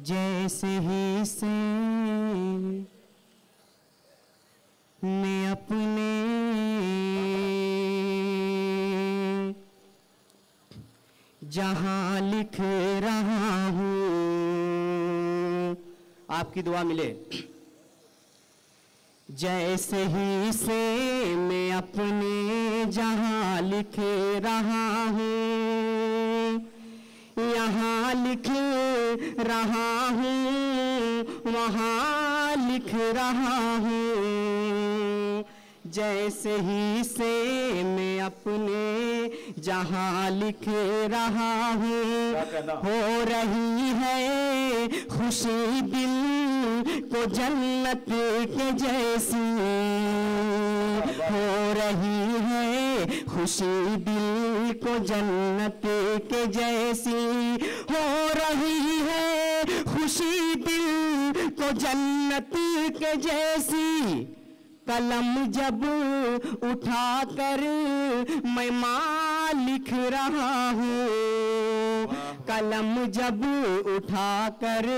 जैसे ही से मैं अपने जहां लिख रहा हूं, आपकी दुआ मिले। जैसे ही से मैं अपने जहां लिख रहा हूं, यहाँ लिख रहा हूँ, वहाँ लिख रहा हूँ। जैसे ही से मैं अपने जहाँ लिख रहा हूँ, हो रही है खुशी दिल को जन्नत के जैसी, हो रही है खुशी दिल को जन्नत के जैसी, हो रही है खुशी दिल को जन्नत के जैसी। कलम जब उठाकर मैं माँ लिख रहा हूँ, कलम जब उठाकर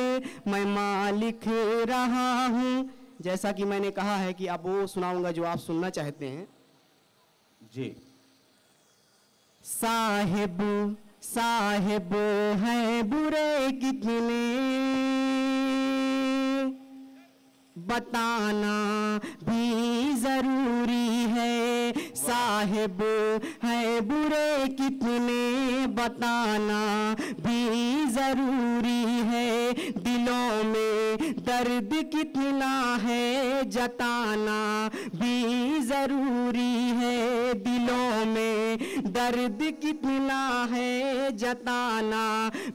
मैं माँ लिख रहा हूँ। जैसा कि मैंने कहा है कि अब वो सुनाऊंगा जो आप सुनना चाहते हैं जी। साहिब साहिब हैं बुरे कितने, बताना भी जरूरी है। साहिब है बुरे कितने, बताना भी जरूरी है। दिलों में दर्द कितना है, जताना भी जरूरी है। दिलों में दर्द कितना है, जताना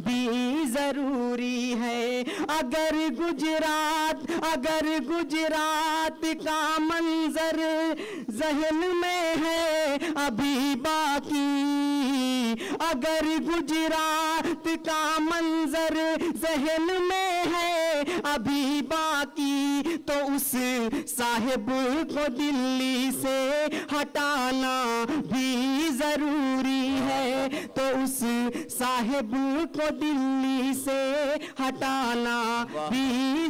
भी जरूरी है। अगर गुजरात का मंजर जहन में है अभी बाकी, अगर गुजरात का मंजर जहन में है अभी बाकी, तो उस साहिब को दिल्ली से हटाना भी जरूरी है। तो उस साहिब को दिल्ली से हटाना भी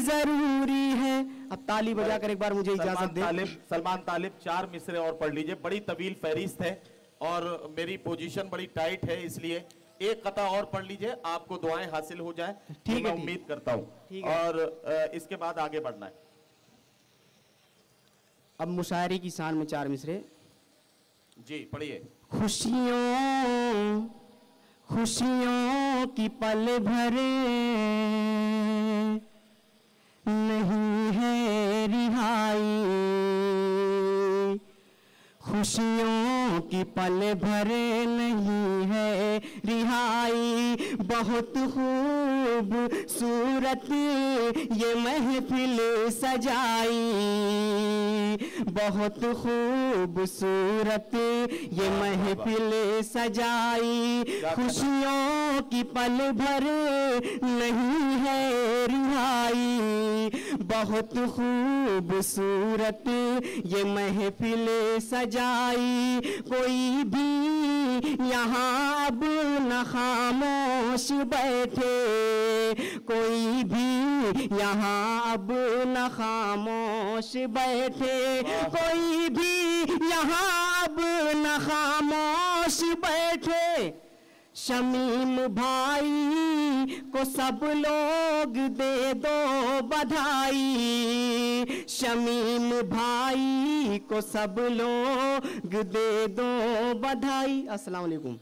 जरूरी है। अब ताली बजाकर एक बार मुझे इजाजत दे। सलमान तालिब 4 मिसरे और पढ़ लीजिए। बड़ी तवील फहरिस्त है और मेरी पोजीशन बड़ी टाइट है, इसलिए एक कता और पढ़ लीजिए, आपको दुआएं हासिल हो जाए। ठीक है, उम्मीद करता हूं। और इसके बाद आगे बढ़ना है। अब मुशायरे की शान में 4 मिसरे। जी पढ़िए। खुशियों की पल भरे नहीं है रिहाई, खुशियों की पल भरे नहीं है रिहाई। बहुत खूबसूरत ये महफिल सजाई, बहुत खूबसूरत ये महफिल सजाई। खुशियों की पल भर नहीं है रिहाई, बहुत खूबसूरत ये महफिल सजाई। कोई भी यहाँ अब न खामोश बैठे, कोई भी यहाँ अब न खामोश बैठे, कोई भी यहाँ अब न खामोश बैठे। शमीम भाई को सब लोग दे दो बधाई, शमीम भाई को सब लोग दे दो बधाई। अस्सलाम वालेकुम।